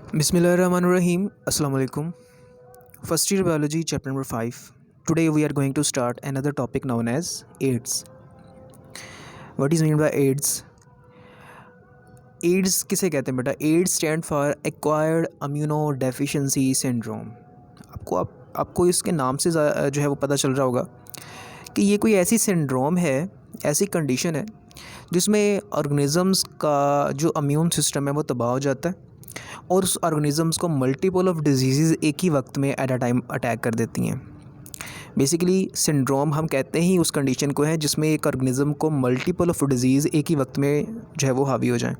Bismillahirrahmanirrahim. Assalamu alaikum. First year biology, chapter number 5. Today we are going to start another topic known as AIDS. What is meant by AIDS? AIDS किसे कहते हैं बेटा? AIDS stand for Acquired Immunodeficiency Syndrome. आपको इसके नाम से जो है वो पता चल रहा होगा कि ये कोई ऐसी सिंड्रोम है, ऐसी कंडीशन है जिसमें ऑर्गेनिजम्स का जो इम्यून सिस्टम है वो तबाह हो जाता है और उस ऑर्गेनिजम्स को मल्टीपल ऑफ डिजीज़ एक ही वक्त में एट अ टाइम अटैक कर देती हैं। बेसिकली सिंड्रोम हम कहते ही उस कंडीशन को है जिसमें एक ऑर्गेनिज़म को मल्टीपल ऑफ डिजीज़ एक ही वक्त में जो है वो हावी हो जाए।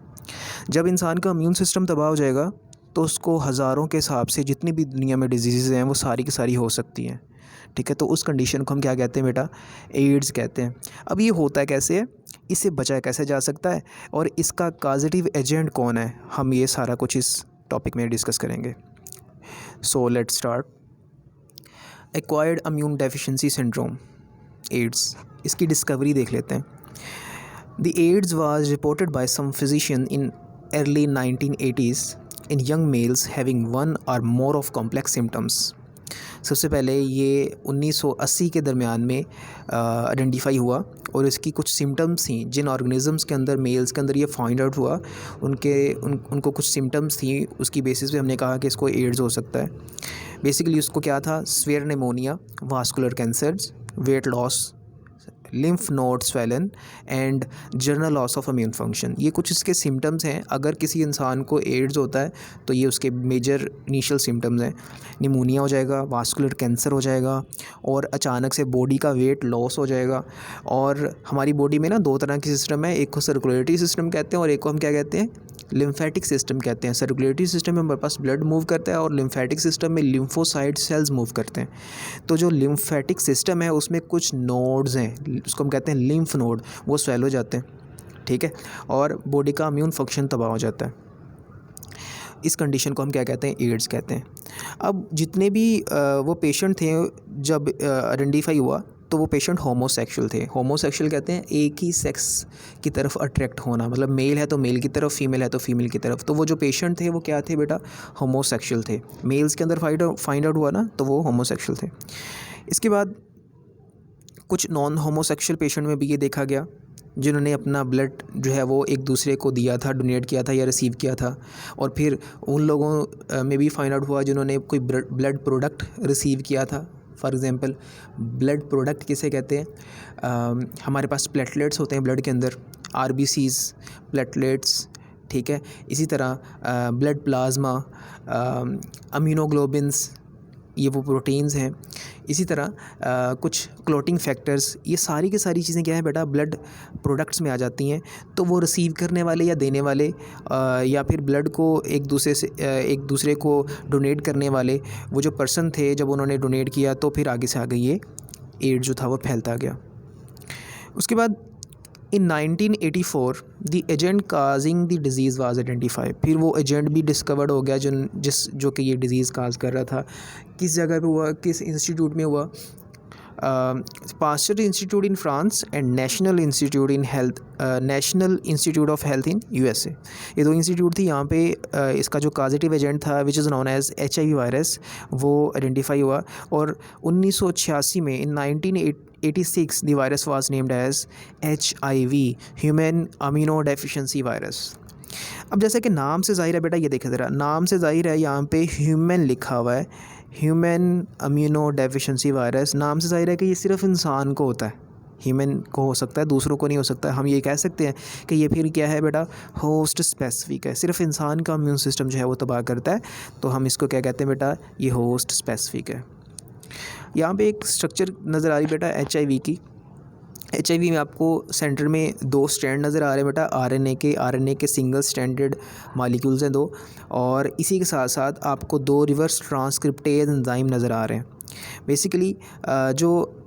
जब इंसान का इम्यून सिस्टम तबाह हो जाएगा तो उसको हज़ारों के हिसाब से जितनी भी दुनिया में डिजीज़ हैं वो सारी की सारी हो सकती हैं। ठीक है, तो उस कंडीशन को हम क्या कहते हैं बेटा? एड्स कहते हैं। अब ये होता कैसे है, इससे बचा कैसे जा सकता है और इसका कॉजेटिव एजेंट कौन है, हम ये सारा कुछ इस टॉपिक में डिस्कस करेंगे। So let's start. Acquired immune deficiency syndrome, AIDS, इसकी डिस्कवरी देख लेते हैं। The AIDS was reported by some physician in early 1980s in young males having one or more of complex symptoms. सबसे पहले ये 1980 के दरमियान में आइडेंटिफाई हुआ और इसकी कुछ सिम्टम्स थी जिन ऑर्गेनिजम्स के अंदर, मेल्स के अंदर ये फाइंड आउट हुआ, उनको कुछ सिम्टम्स थी, उसकी बेसिस पे हमने कहा कि इसको एड्स हो सकता है। बेसिकली उसको क्या था? Swear pneumonia, vascular cancers, weight loss, lymph node swollen and general loss of immune function, ये कुछ इसके सिम्टम्स हैं। अगर किसी इंसान को एड्स होता है तो ये उसके मेजर इनिशियल सिम्टम्स हैं। निमोनिया हो जाएगा, वास्कुलर कैंसर हो जाएगा और अचानक से बॉडी का वेट लॉस हो जाएगा। और हमारी बॉडी में ना दो तरह की सिस्टम है, एक को सर्कुलेटरी सिस्टम कहते हैं और एक को हम क्या कहते हैं? लिम्फेटिक सिस्टम कहते हैं। सर्कुलेटरी सिस्टम में हमारे पास ब्लड मूव करता है और लिम्फेटिक सिस्टम में लिम्फोसाइट सेल्स मूव करते हैं। तो जो लिम्फेटिक सिस्टम है उसमें कुछ नोड्स हैं, उसको हम कहते हैं लिम्फ नोड, वो स्वेल हो जाते हैं। ठीक है, और बॉडी का इम्यून फंक्शन तबाह हो जाता है। इस कंडीशन को हम क्या कहते हैं? एड्स कहते हैं। अब जितने भी वो पेशेंट थे जब आइडेंटिफाई हुआ तो वो पेशेंट होमोसेक्सुअल थे। होमोसेक्सुअल कहते हैं एक ही सेक्स की तरफ अट्रैक्ट होना, मतलब मेल है तो मेल की तरफ, फीमेल है तो फीमेल की तरफ। तो वो जो पेशेंट थे वो क्या थे बेटा? होमोसेक्सुअल थे। मेल्स के अंदर फाइंड आउट हुआ ना, तो वो होमोसेक्सुअल थे। इसके बाद कुछ नॉन होमोसेक्सुअल पेशेंट में भी ये देखा गया जिन्होंने अपना ब्लड जो है वो एक दूसरे को दिया था, डोनेट किया था या रिसीव किया था। और फिर उन लोगों में भी फाइंड आउट हुआ जिन्होंने कोई ब्लड प्रोडक्ट रिसीव किया था। फॉर एग्ज़ाम्पल, ब्लड प्रोडक्ट किसे कहते हैं? हमारे पास प्लेटलेट्स होते हैं ब्लड के अंदर, RBCs, प्लेटलेट्स। ठीक है, इसी तरह ब्लड प्लाज्मा, अम्यूनोग्लोबिन्स, ये वो प्रोटीन्स हैं। इसी तरह कुछ क्लोटिंग फैक्टर्स, ये सारी की सारी चीज़ें क्या है बेटा? ब्लड प्रोडक्ट्स में आ जाती हैं। तो वो रिसीव करने वाले या देने वाले या फिर ब्लड को एक दूसरे को डोनेट करने वाले वो जो पर्सन थे, जब उन्होंने डोनेट किया तो फिर आगे से आगे ये एड्स जो था वो फैलता गया। उसके बाद इन 1984 the agent causing the disease was identified. फिर वो एजेंट भी डिस्कवर्ड हो गया जो कि ये डिज़ीज़ काज कर रहा था। किस जगह पे हुआ? किस इंस्टीट्यूट में हुआ? Pasteur institute in France and National Institute of Health in USA। ये दो इंस्टीट्यूट थी। यहाँ पे इसका जो कॉजेटिव एजेंट था which is known as HIV virus, वो आइडेंटिफाई हुआ। और 1986 में in 1986 the virus was named as HIV, human immunodeficiency virus. अब जैसे कि नाम से ज़ाहिर है बेटा, ये देखें ज़रा, नाम से ज़ाहिर है यहाँ पे ह्यूमन लिखा हुआ है, ह्यूमन इम्यूनोडेफिशिएंसी वायरस। नाम से ज़ाहिर है कि ये सिर्फ इंसान को होता है, ह्यूमन को हो सकता है, दूसरों को नहीं हो सकता। हम ये कह सकते हैं कि ये फिर क्या है बेटा? होस्ट स्पेसिफिक है, सिर्फ इंसान का इम्यून सिस्टम जो है वो तबाह करता है। तो हम इसको क्या कहते हैं बेटा? ये होस्ट स्पेसिफिक है। यहाँ पे एक स्ट्रक्चर नज़र आ रही बेटा HIV की। HIV में आपको सेंटर में दो स्ट्रैंड नज़र आ रहे हैं बेटा, RNA के सिंगल स्ट्रैंडेड मॉलिक्यूल्स हैं दो, और इसी के साथ साथ आपको दो रिवर्स ट्रांसक्रिप्टेज एंजाइम नज़र आ रहे हैं। बेसिकली जो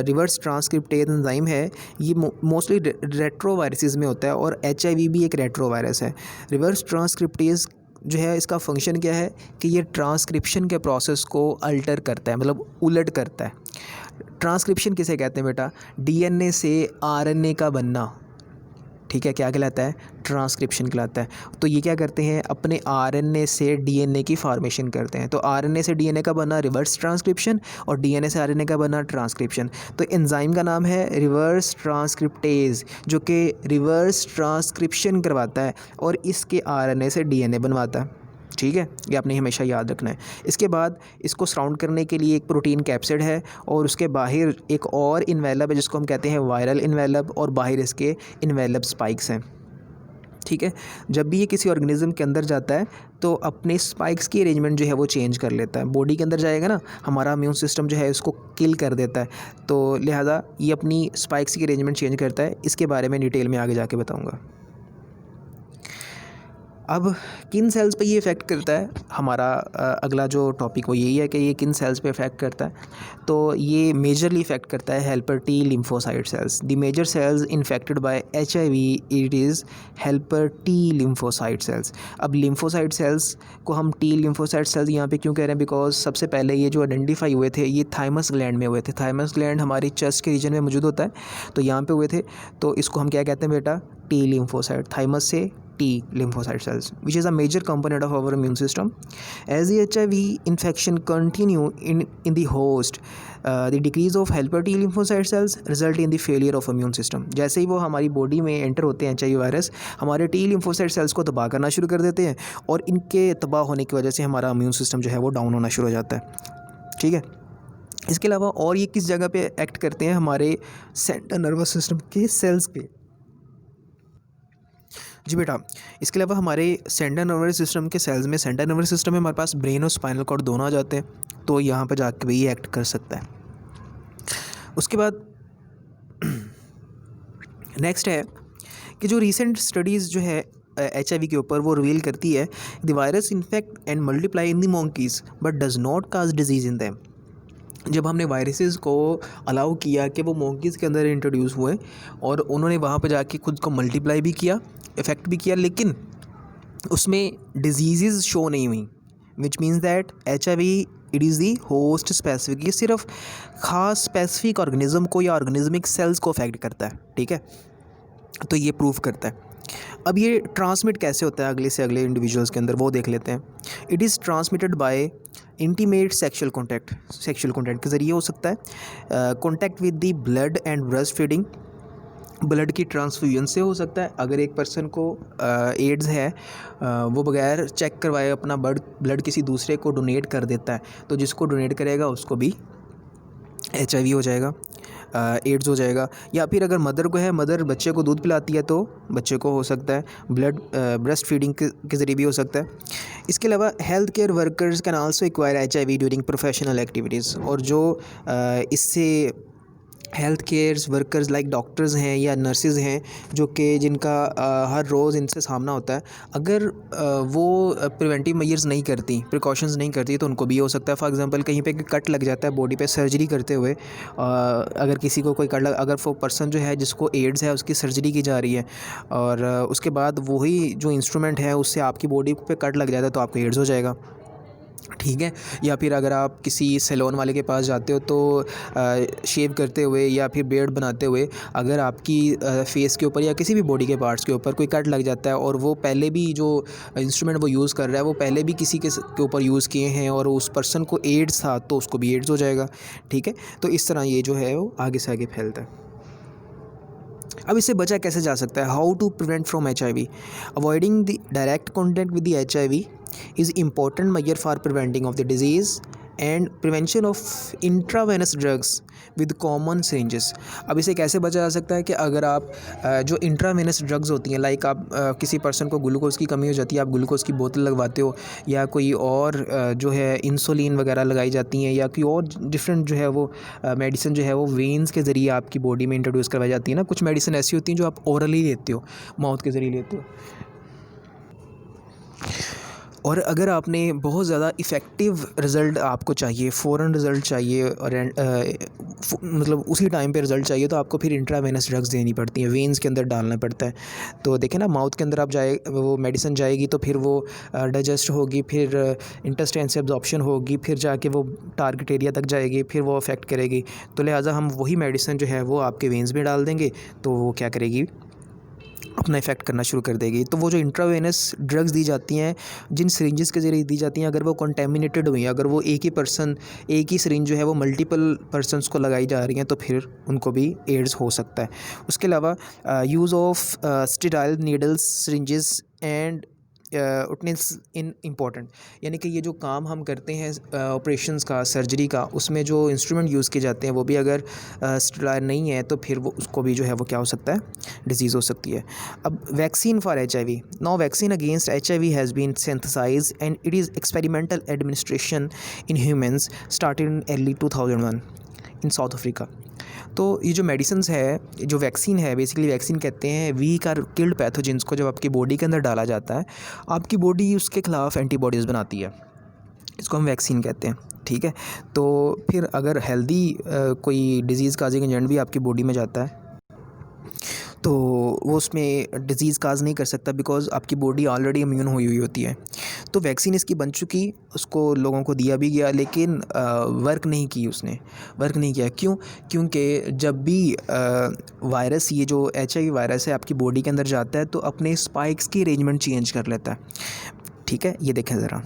रिवर्स ट्रांसक्रिप्टेज एंजाइम है ये मोस्टली रेट्रोवायरसेस में होता है और HIV भी एक रेट्रोवायरस है। रिवर्स ट्रांसक्रिप्टेज जो है इसका फंक्शन क्या है कि ये ट्रांसक्रिप्शन के प्रोसेस को अल्टर करता है, मतलब उलट करता है। ट्रांसक्रिप्शन किसे कहते हैं बेटा? DNA से RNA का बनना। ठीक है, क्या कहलाता है, ट्रांसक्रिप्शन कहलाता है। तो ये क्या करते हैं, अपने आरएनए से डीएनए की फॉर्मेशन करते हैं। तो आरएनए से डीएनए का बना रिवर्स ट्रांसक्रिप्शन और डीएनए से आरएनए का बना ट्रांसक्रिप्शन। तो एंजाइम का नाम है रिवर्स ट्रांसक्रिप्टेज, जो कि रिवर्स ट्रांसक्रिप्शन करवाता है और इसके आरएनए से डीएनए बनवाता है। ठीक है, ये आपने हमेशा याद रखना है। इसके बाद इसको सराउंड करने के लिए एक प्रोटीन कैप्सिड है और उसके बाहर एक और इन्वेलप है जिसको हम कहते हैं वायरल इन्वेलप, और बाहर इसके इन्वेलप स्पाइक्स हैं। ठीक है, जब भी ये किसी ऑर्गेनिज्म के अंदर जाता है तो अपने स्पाइक्स की अरेंजमेंट जो है वो चेंज कर लेता है। बॉडी के अंदर जाएगा ना, हमारा इम्यून सिस्टम जो है उसको किल कर देता है, तो लिहाजा ये अपनी स्पाइक्स की अरेंजमेंट चेंज करता है। इसके बारे में डिटेल में आगे जाके बताऊँगा। अब किन सेल्स पे ये इफ़ेक्ट करता है, हमारा अगला जो टॉपिक वो यही है कि ये किन सेल्स पे इफ़ेक्ट करता है। तो ये मेजरली इफ़ेक्ट करता है helper T lymphocyte cells. The major cells infected by HIV it is helper T lymphocyte cells. अब लिम्फोसाइट सेल्स को हम टी लिम्फोसाइट सेल्स यहाँ पे क्यों कह रहे हैं, बिकॉज सबसे पहले ये जो आइडेंटिफाई हुए थे ये थाइमस ग्लैंड में हुए थे। थाइमस ग्लैंड हमारी चेस्ट के रीजन में मौजूद होता है, तो यहाँ पे हुए थे। तो इसको हम क्या कहते हैं बेटा, टी लिम्फोसाइट, थाइमस से T lymphocyte cells, which is a major component of our immune system. As the HIV infection continue in the host, the decrease of helper T lymphocyte cells result in the failure of immune system. जैसे ही वो हमारी body में enter होते हैं HIV virus, हमारे T lymphocyte cells को तबाह करना शुरू कर देते हैं और इनके तबाह होने की वजह से हमारा इम्यून सिस्टम जो है वो डाउन होना शुरू हो जाता है। ठीक है, इसके अलावा और ये किस जगह पे एक्ट करते हैं, हमारे सेंट्रल नर्वस सिस्टम के सेल्स पे। जी बेटा, इसके अलावा हमारे सेंट्रल नर्वस सिस्टम के सेल्स में, सेंट्रल नर्वस सिस्टम में हमारे पास ब्रेन और स्पाइनल कॉर्ड दोनों आ जाते हैं, तो यहाँ पर जाके भी ये एक्ट कर सकता है। उसके बाद नेक्स्ट है कि जो रीसेंट स्टडीज़ जो है HIV के ऊपर वो रिवील करती है the virus infect and multiply in the monkeys but does not cause disease in them. जब हमने वायरसेस को अलाउ किया कि वो मंकीज़ के अंदर इंट्रोड्यूस हुए और उन्होंने वहाँ पर जाके खुद को मल्टीप्लाई भी किया, इफ़ेक्ट भी किया, लेकिन उसमें डिजीज़ शो नहीं हुई, which means that HIV it is the host specific. ये सिर्फ ख़ास स्पेसिफिक ऑर्गेनिज्म को या ऑर्गेनिज्मिक सेल्स को अफेक्ट करता है। ठीक है, तो ये प्रूव करता है। अब ये ट्रांसमिट कैसे होता है अगले से अगले इंडिविजुअल्स के अंदर, वो देख लेते हैं। It is transmitted by intimate sexual contact के ज़रिए हो सकता है। Contact with the blood and breast feeding, blood की ट्रांसफ्यूजन से हो सकता है। अगर एक पर्सन को एड्स है, वो बगैर चेक करवाए अपना ब्लड किसी दूसरे को डोनेट कर देता है, तो जिसको डोनेट करेगा उसको भी HIV हो जाएगा, एड्स हो जाएगा। या फिर अगर मदर को है, मदर बच्चे को दूध पिलाती है तो बच्चे को हो सकता है, ब्रेस्ट फीडिंग के ज़रिए भी हो सकता है। इसके अलावा health care workers can also acquire HIV during professional activities. और जो इससे health care workers like doctors हैं या नर्सेज हैं जो कि जिनका हर रोज़ इनसे सामना होता है, अगर वो प्रिवेंटिव मेजर्स नहीं करती, प्रिकॉशंस नहीं करती, तो उनको भी हो सकता है। फॉर एग्जांपल कहीं पे कट लग जाता है बॉडी पे सर्जरी करते हुए, अगर किसी को कोई कट अगर वो पर्सन जो है जिसको एड्स है उसकी सर्जरी की जा रही है और उसके बाद वही जो इंस्ट्रूमेंट है उससे आपकी बॉडी पे कट लग जाता है तो आपको एड्स हो जाएगा। ठीक है, या फिर अगर आप किसी सैलून वाले के पास जाते हो तो शेव करते हुए या फिर बियर्ड बनाते हुए अगर आपकी फेस के ऊपर या किसी भी बॉडी के पार्ट्स के ऊपर कोई कट लग जाता है और वो पहले भी जो इंस्ट्रूमेंट वो यूज़ कर रहा है वो पहले भी किसी के ऊपर यूज़ किए हैं और उस पर्सन को एड्स था तो उसको भी एड्स हो जाएगा। ठीक है, तो इस तरह ये जो है वो आगे से आगे फैलता है। अब इससे बचा कैसे जा सकता है, how to prevent from HIV। Avoiding the direct contact with the HIV is important measure for preventing of the disease and prevention of intravenous drugs with common syringes। अब इसे कैसे बचा जा सकता है कि अगर आप जो इंट्रावेनस ड्रग्स होती हैं, लाइक आप किसी पर्सन को ग्लूकोज की कमी हो जाती है, आप ग्लूकोज की बोतल लगवाते हो, या कोई और जो है इंसुलिन वगैरह लगाई जाती हैं, या कोई और डिफरेंट जो है वो मेडिसिन जो है वो वेन्स के ज़रिए आपकी बॉडी में इंट्रोड्यूस करवाई जाती है ना। कुछ मेडिसिन ऐसी होती हैं जो आप ओरली लेते हो, माउथ के ज़रिए लेते हो। और अगर आपने बहुत ज़्यादा इफ़ेक्टिव रिज़ल्ट आपको चाहिए, फ़ौरन रिज़ल्ट चाहिए और मतलब उसी टाइम पे रिज़ल्ट चाहिए, तो आपको फिर इंट्रावेनस ड्रग्स देनी पड़ती हैं, वेन्स के अंदर डालना पड़ता है। तो देखें ना, माउथ के अंदर आप वो मेडिसिन जाएगी तो फिर वो डाइजेस्ट होगी, फिर इंटेस्टाइन से एब्जॉर्प्शन होगी, फिर जाके वो टारगेट एरिया तक जाएगी, फिर वो अफेक्ट करेगी। तो लिहाजा हम वही मेडिसिन जो है वो आपके वेन्स में डाल देंगे तो वो क्या करेगी, अपना इफ़ेक्ट करना शुरू कर देगी। तो वो जो इंट्रावेनस ड्रग्स दी जाती हैं, जिन सिरिंजेस के ज़रिए दी जाती हैं, अगर वो कंटेमिनेटेड हुई, अगर वो एक ही सिरिंज जो है वो मल्टीपल पर्सन्स को लगाई जा रही हैं, तो फिर उनको भी एड्स हो सकता है। उसके अलावा use of sterile needles, syringes and utmost in important, यानी कि ये जो काम हम करते हैं ऑपरेशंस का, सर्जरी का, उसमें जो इंस्ट्रूमेंट यूज़ किए जाते हैं वो भी अगर स्टेराइल नहीं है तो फिर वो उसको भी जो है वो क्या हो सकता है, डिजीज़ हो सकती है। अब vaccine for HIV, now vaccine against HIV has been synthesised and it is experimental administration in humans started in early 2001 in South Africa. तो ये जो मेडिसिन्स है, जो वैक्सीन है, बेसिकली वैक्सीन कहते हैं वीक और किल्ड पैथोजेंस को जब आपकी बॉडी के अंदर डाला जाता है, आपकी बॉडी उसके ख़िलाफ़ एंटीबॉडीज़ बनाती है, इसको हम वैक्सीन कहते हैं। ठीक है, तो फिर अगर हेल्दी कोई डिज़ीज़ काजिंग एजेंट भी आपकी बॉडी में जाता है तो वो उसमें डिज़ीज़ काज नहीं कर सकता, बिकॉज़ आपकी बॉडी ऑलरेडी इम्यून हुई हुई होती है। तो वैक्सीन इसकी बन चुकी, उसको लोगों को दिया भी गया, लेकिन वर्क नहीं की, उसने वर्क नहीं किया। क्यों? क्योंकि जब भी वायरस, ये जो HIV वायरस है, आपकी बॉडी के अंदर जाता है तो अपने स्पाइक्स की अरेंजमेंट चेंज कर लेता है। ठीक है, ये देखें ज़रा,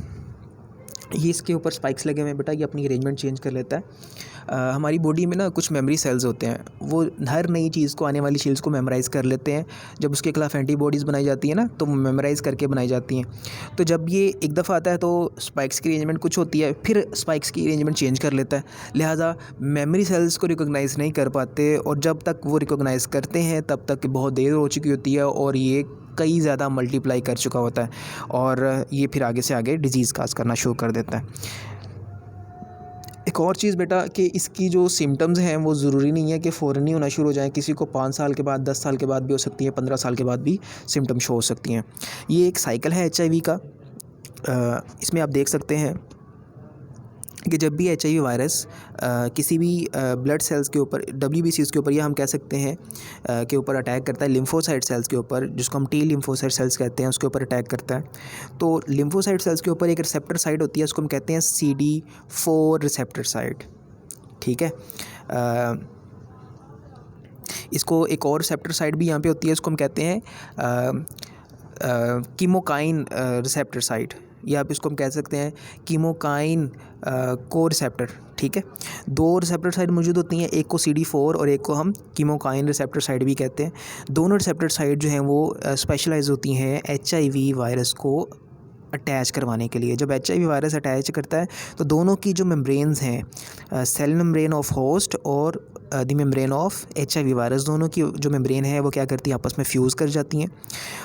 ये इसके ऊपर स्पाइक्स लगे हुए हैं बेटा, ये अपनी अरेंजमेंट चेंज कर लेता है। हमारी बॉडी में ना कुछ मेमोरी सेल्स होते हैं, वो हर नई चीज़ को, आने वाली चीज़ को मेमोराइज़ कर लेते हैं। जब उसके खिलाफ एंटीबॉडीज़ बनाई जाती है ना, तो मेमोराइज़ करके बनाई जाती हैं। तो जब ये एक दफ़ा आता है तो स्पाइक्स की अरेंजमेंट कुछ होती है, फिर स्पाइक्स की अरेंजमेंट चेंज कर लेता है, लिहाजा मेमोरी सेल्स को रिकॉग्नाइज़ नहीं कर पाते, और जब तक वो रिकॉग्नाइज़ करते हैं तब तक बहुत देर हो चुकी होती है और ये कई ज़्यादा मल्टीप्लाई कर चुका होता है, और ये फिर आगे से आगे डिज़ीज़ काज करना शुरू कर देता है। एक और चीज़ बेटा, कि इसकी जो सिम्टम्स हैं वो ज़रूरी नहीं है कि फ़ौरन ही होना शुरू हो जाएँ। किसी को 5 साल के बाद, 10 साल के बाद भी हो सकती है, 15 साल के बाद भी सिम्टम शो हो सकती हैं। ये एक साइकिल है HIV का। इसमें आप देख सकते हैं कि जब भी HIV वायरस किसी भी ब्लड सेल्स के ऊपर, WBCs के ऊपर, या हम कह सकते हैं के ऊपर अटैक करता है, लिम्फोसाइट सेल्स के ऊपर, जिसको हम T लिम्फोसाइट सेल्स कहते हैं, उसके ऊपर अटैक करता है। तो लिम्फोसाइट सेल्स के ऊपर एक रिसेप्टर साइट होती है, उसको हम कहते हैं CD4 रिसेप्टर साइट। ठीक है, इसको एक और रिसेप्टर साइट भी यहाँ पे होती है, इसको हम कहते हैं कीमोकाइन रिसेप्टर साइट, या आप इसको हम कह सकते हैं कीमोकाइन को रिसेप्टर। ठीक है, 2 रिसेप्टर साइट मौजूद होती हैं, एक को CD4 और एक को हम कीमोकाइन रिसेप्टर साइट भी कहते हैं। दोनों रिसेप्टर साइट जो हैं वो स्पेशलाइज होती हैं HIV वायरस को अटैच करवाने के लिए। जब HIV वायरस अटैच करता है तो दोनों की जो मेम्ब्रेन्स हैं, सेल मेम्ब्रेन ऑफ होस्ट और the membrane of HIV virus, दोनों की जो मेम्ब्रेन है वो क्या करती है, आपस में फ्यूज़ कर जाती हैं,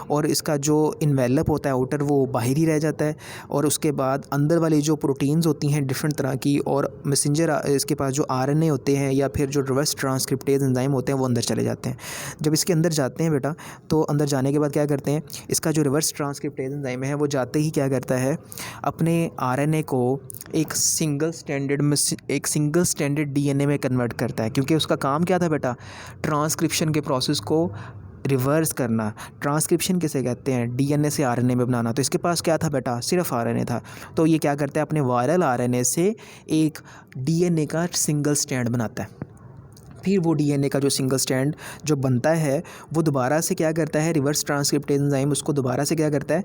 और इसका जो इन्वेलप होता है आउटर, वो बाहर ही रह जाता है। और उसके बाद अंदर वाली जो प्रोटीन्स होती हैं डिफरेंट तरह की, और मैसेंजर, इसके पास जो RNA होते हैं या फिर जो रिवर्स ट्रांसक्रिप्टेज एंजाइम होते हैं, वो अंदर चले जाते हैं। जब इसके अंदर जाते हैं बेटा, तो अंदर जाने के बाद क्या करते हैं, इसका जो रिवर्स ट्रांसक्रिप्टेज एंजाइम है वो जाते ही क्या करता है, अपने RNA को एक सिंगल स्टैंडर्ड DNA में कन्वर्ट करता है। क्योंकि उसका काम क्या था बेटा, ट्रांसक्रिप्शन के प्रोसेस को रिवर्स करना। ट्रांसक्रिप्शन किसे कहते हैं, DNA से RNA में बनाना। तो इसके पास क्या था बेटा, सिर्फ RNA था। तो ये क्या करता है, अपने वायरल RNA से एक DNA का सिंगल स्टैंड बनाता है। फिर वो DNA का जो सिंगल स्टैंड जो बनता है, वो दोबारा से क्या करता है, रिवर्स ट्रांसक्रिप्टेज एंजाइम उसको दोबारा से क्या करता है,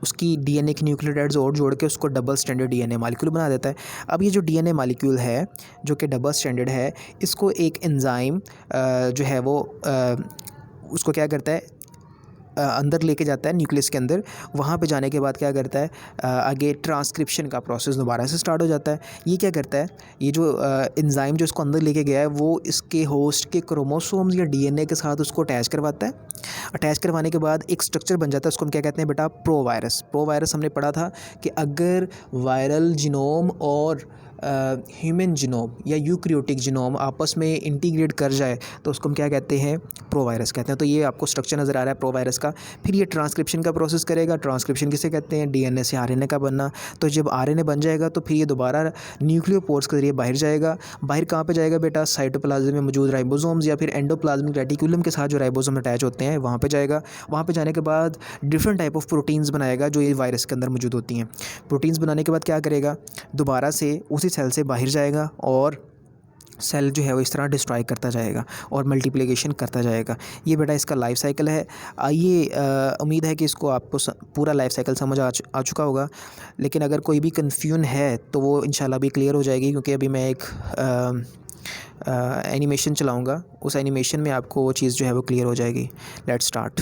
उसकी DNA की न्यूक्लियोटाइड्स और जोड़ के उसको डबल स्टैंडर्ड DNA मॉलिक्यूल बना देता है। अब ये जो DNA मॉलिक्यूल है जो कि डबल स्टैंडर्ड है, इसको एक एंजाइम जो है वो उसको क्या करता है, अंदर लेके जाता है न्यूक्लियस के अंदर। वहाँ पे जाने के बाद क्या करता है, आगे ट्रांसक्रिप्शन का प्रोसेस दोबारा से स्टार्ट हो जाता है। ये क्या करता है, ये जो एंजाइम जो इसको अंदर लेके गया है, वो इसके होस्ट के क्रोमोसोम्स या DNA के साथ उसको अटैच करवाता है। अटैच करवाने के बाद एक स्ट्रक्चर बन जाता है, उसको हम क्या कहते हैं बेटा, प्रोवायरस। हमने पढ़ा था कि अगर वायरल जीनोम और ह्यूमन जीनोम या यूकैरियोटिक जीनोम आपस में इंटीग्रेट कर जाए तो उसको हम क्या कहते हैं, प्रोवायरस कहते हैं। तो ये आपको स्ट्रक्चर नज़र आ रहा है प्रोवायरस का। फिर ये ट्रांसक्रिप्शन का प्रोसेस करेगा। ट्रांसक्रिप्शन किसे कहते हैं, DNA से RNA का बनना। तो जब RNA बन जाएगा तो फिर ये दोबारा न्यूक्लियोपोर्स के जरिए बाहर जाएगा। बाहर कहाँ पे जाएगा बेटा, साइटोप्लाज्म में मौजूद राइबोसोम्स या फिर एंडोप्लाज्मिक रेटिकुलम के साथ जो राइबोसोम अटैच होते हैं, वहाँ पे जाएगा। वहाँ पे जाने के बाद डिफरेंट टाइप ऑफ प्रोटीन्स बनाएगा जो ये वायरस के अंदर मौजूद होती हैं। प्रोटीन्स बनाने के बाद क्या करेगा, दोबारा से उसी सेल से बाहर जाएगा और सेल जो है वो इस तरह डिस्ट्रॉय करता जाएगा और मल्टीप्लिकेशन करता जाएगा। ये बेटा इसका लाइफ साइकिल है। ये उम्मीद है कि इसको आपको पूरा लाइफ साइकिल समझ आ चुका होगा, लेकिन अगर कोई भी कन्फ्यूजन है तो वो इंशाल्लाह भी क्लियर हो जाएगी, क्योंकि अभी मैं एक एनिमेशन चलाऊँगा, उस एनिमेशन में आपको वो चीज़ जो है वो क्लियर हो जाएगी। Let's start.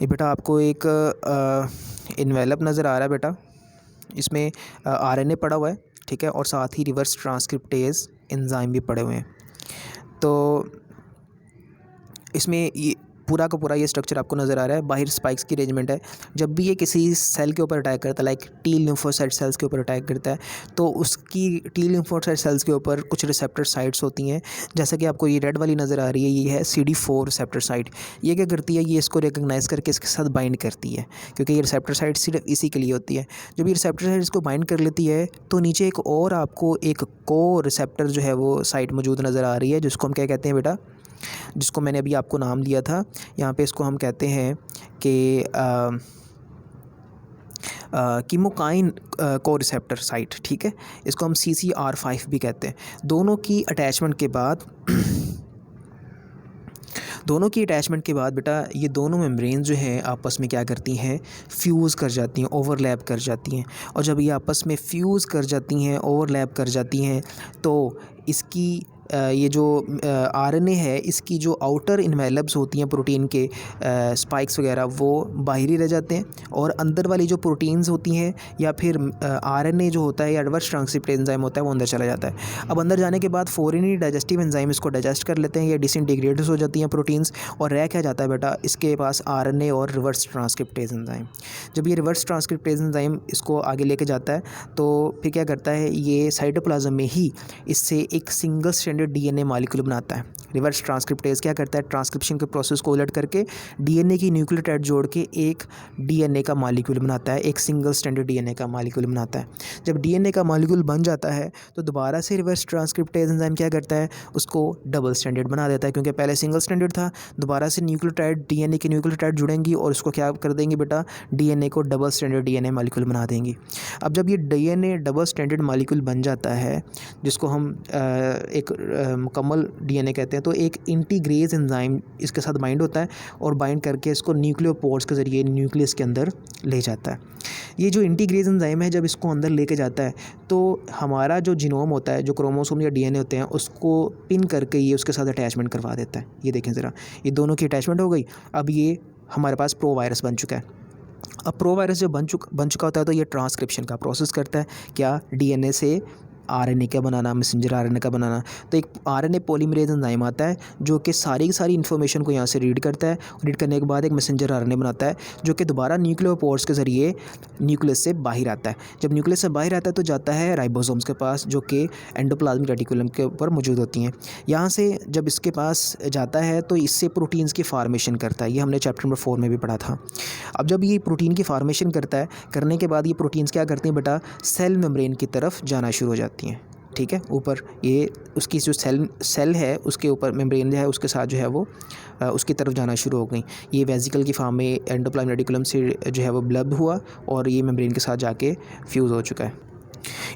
ये बेटा आपको एक इन्वेलप नज़र आ रहा है बेटा, इसमें आरएनए पड़ा हुआ है, ठीक है, और साथ ही रिवर्स ट्रांसक्रिप्टेज एंजाइम भी पड़े हुए हैं। तो इसमें ये पूरा का पूरा ये स्ट्रक्चर आपको नज़र आ रहा है। बाहर स्पाइक्स की अरेंजमेंट है। जब भी ये किसी सेल के ऊपर अटैक करता है, लाइक टी लिम्फोसाइट सेल्स के ऊपर अटैक करता है, तो उसकी टी लिम्फोसाइट सेल्स के ऊपर कुछ रिसेप्टर साइट्स होती हैं, जैसा कि आपको ये रेड वाली नज़र आ रही है, ये है CD4 रिसेप्टर साइट। ये क्या करती है, ये इसको रिकग्नाइज़ करके इसके साथ बाइंड करती है, क्योंकि ये रिसेप्टर साइट सिर्फ इसी के लिए होती है। जब ये रिसेप्टर साइट इसको बाइंड कर लेती है तो नीचे एक और आपको एक को रिसेप्टर जो है वो साइट मौजूद नज़र आ रही है, जिसको हम क्या कहते हैं बेटा, जिसको मैंने अभी आपको नाम दिया था यहाँ पे, इसको हम कहते हैं कि कीमोकाइन को रिसेप्टर साइट, ठीक है। इसको हम CCR5 भी कहते हैं। दोनों की अटैचमेंट के बाद बेटा ये दोनों मेम्ब्रेन जो हैं आपस में क्या करती हैं, फ्यूज़ कर जाती हैं, ओवरलैप कर जाती हैं। और जब ये आपस में फ्यूज़ कर जाती हैं, ओवरलैप कर जाती हैं, तो इसकी ये जो आरएनए है, इसकी जो आउटर इन्वेलप्स होती हैं प्रोटीन के स्पाइक्स वगैरह, वो बाहरी रह जाते हैं, और अंदर वाली जो प्रोटीन्स होती हैं या फिर आरएनए जो होता है या रिवर्स ट्रांसक्रिप्टेज एंजाइम होता है, वो अंदर चला जाता है। अब अंदर जाने के बाद फॉरेन डाइजेस्टिव एंजाइम इसको डाइजेस्ट कर लेते हैं, या डिसइंटीग्रेट हो जाती हैं प्रोटीन्स, और रह क्या जाता है बेटा इसके पास आरएनए और रिवर्स ट्रांसक्रिप्टेज एंजाइम। जब ये रिवर्स ट्रांसक्रिप्टेज एंजाइम इसको आगे लेके जाता है, तो फिर क्या करता है, ये साइटोप्लाज्म में ही इससे एक सिंगल स्ट्रैंडेड DNA मॉलिक्यूल बनाता है। रिवर्स ट्रांसक्रिप्टेज क्या करता है, ट्रांसक्रिप्शन के प्रोसेस को उलट करके DNA की न्यूक्लियोटाइड जोड़ के एक DNA का मॉलिक्यूल बनाता है, एक सिंगल स्ट्रैंडेड DNA का मॉलिक्यूल बनाता है। जब DNA का मॉलिक्यूल बन जाता है तो दोबारा से रिवर्स ट्रांसक्रिप्टेज एंजाइम क्या करता है, उसको डबल स्ट्रैंडेड बना देता है, क्योंकि पहले सिंगल स्ट्रैंडेड था। दोबारा से न्यूक्लियोटाइड DNA की न्यूक्लियोटाइड जुड़ेंगी और उसको क्या कर देंगी बेटा, DNA को डबल स्ट्रैंडेड DNA मॉलिक्यूल बना देंगी। अब जब ये DNA डबल स्ट्रैंडेड मॉलिक्यूल बन जाता है, जिसको हम एक मुकम्मल DNA कहते हैं, तो एक इंटीग्रेज एंजाइम इसके साथ बाइंड होता है और बाइंड करके इसको न्यूक्लियोपोर्स के ज़रिए न्यूक्लियस के अंदर ले जाता है। ये जो इंटीग्रेज एंजाइम है, जब इसको अंदर लेके जाता है तो हमारा जो जीनोम होता है, जो क्रोमोसोम या DNA होते हैं, उसको पिन करके ये उसके साथ अटैचमेंट करवा देता है। ये देखें ज़रा, ये दोनों की अटैचमेंट हो गई। अब ये हमारे पास प्रो वायरस बन चुका है। अब प्रो वायरस जब बन चुका होता है, तो ये ट्रांसक्रिप्शन का प्रोसेस करता है, क्या, DNA से आरएनए का बनाना, मैसेंजर आरएनए का बनाना। तो एक आरएनए पॉलीमरेज एंजाइम आता है जो कि सारी की सारी इन्फॉर्मेशन को यहाँ से रीड करता है। रीड करने के बाद एक मैसेंजर आरएनए बनाता है, जो कि दोबारा न्यूक्लियोपोर्स के ज़रिए न्यूक्लियस से बाहर आता है। जब न्यूक्लियस से बाहर आता है तो जाता है राइबोसोम्स के पास, जो कि एंडोप्लाज्मिक रेटिकुलम के ऊपर मौजूद होती हैं। यहाँ से जब इसके पास जाता है तो इससे प्रोटीन्स की फार्मेशन करता है। ये हमने चैप्टर नंबर 4 में भी पढ़ा था। अब जब ये प्रोटीन की फार्मेशन करता है, करने के बाद ये प्रोटीन्स क्या करती हैं बेटा, सेल मेम्ब्रेन की तरफ जाना शुरू हो जाती हैं, ठीक है। ऊपर ये उसकी जो सेल है, उसके ऊपर मेम्ब्रेन जो है उसके साथ जो है वो उसकी तरफ जाना शुरू हो गई। ये वेजिकल की फॉर्म में एंडोप्लाज्मिक रेटिकुलम से जो है वो ब्लब हुआ और ये मेम्ब्रेन के साथ जाके फ्यूज़ हो चुका है।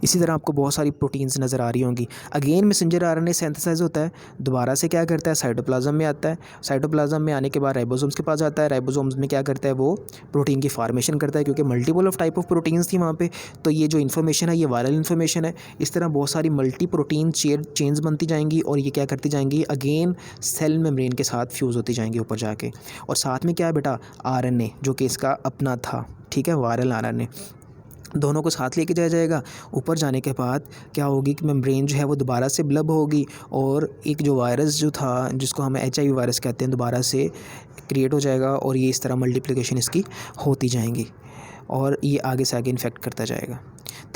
इसी तरह आपको बहुत सारी प्रोटीन्स नज़र आ रही होंगी। अगेन मैसेंजर आरएनए सिंथेसाइज होता है, दोबारा से क्या करता है, साइटोप्लाज्म में आता है। साइटोप्लाज्म में आने के बाद राइबोसोम्स के पास जाता है। राइबोसोम्स में क्या करता है, वो प्रोटीन की फार्मेशन करता है, क्योंकि multiple of type of proteins थी वहाँ पे। तो ये जो इन्फॉर्मेशन है, ये वायरल इन्फॉर्मेशन है। इस तरह बहुत सारी मल्टी प्रोटीन चेन्स बनती जाएंगी और ये क्या करती जाएंगी, अगेन सेल मेम्ब्रेन के साथ फ्यूज़ होती जाएंगी ऊपर जाके। और साथ में क्या है बेटा, आरएनए, जो कि इसका अपना था, ठीक है, वायरल आरएनए, दोनों को साथ लेके जाया जाएगा। ऊपर जाने के बाद क्या होगी कि मेम्ब्रेन जो है वो दोबारा से ब्लब होगी और एक जो वायरस जो था, जिसको हम HIV वायरस कहते हैं, दोबारा से क्रिएट हो जाएगा और ये इस तरह मल्टीप्लिकेशन इसकी होती जाएंगी और ये आगे से आगे इन्फेक्ट करता जाएगा।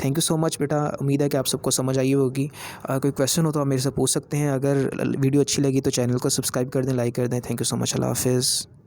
थैंक यू सो मच बेटा, उम्मीद है कि आप सबको समझ आई होगी। कोई क्वेश्चन हो तो आप मेरे से पूछ सकते हैं। अगर वीडियो अच्छी लगी तो चैनल को सब्सक्राइब कर दें, लाइक कर दें। थैंक यू सो मच, अल्लाह हाफिज़।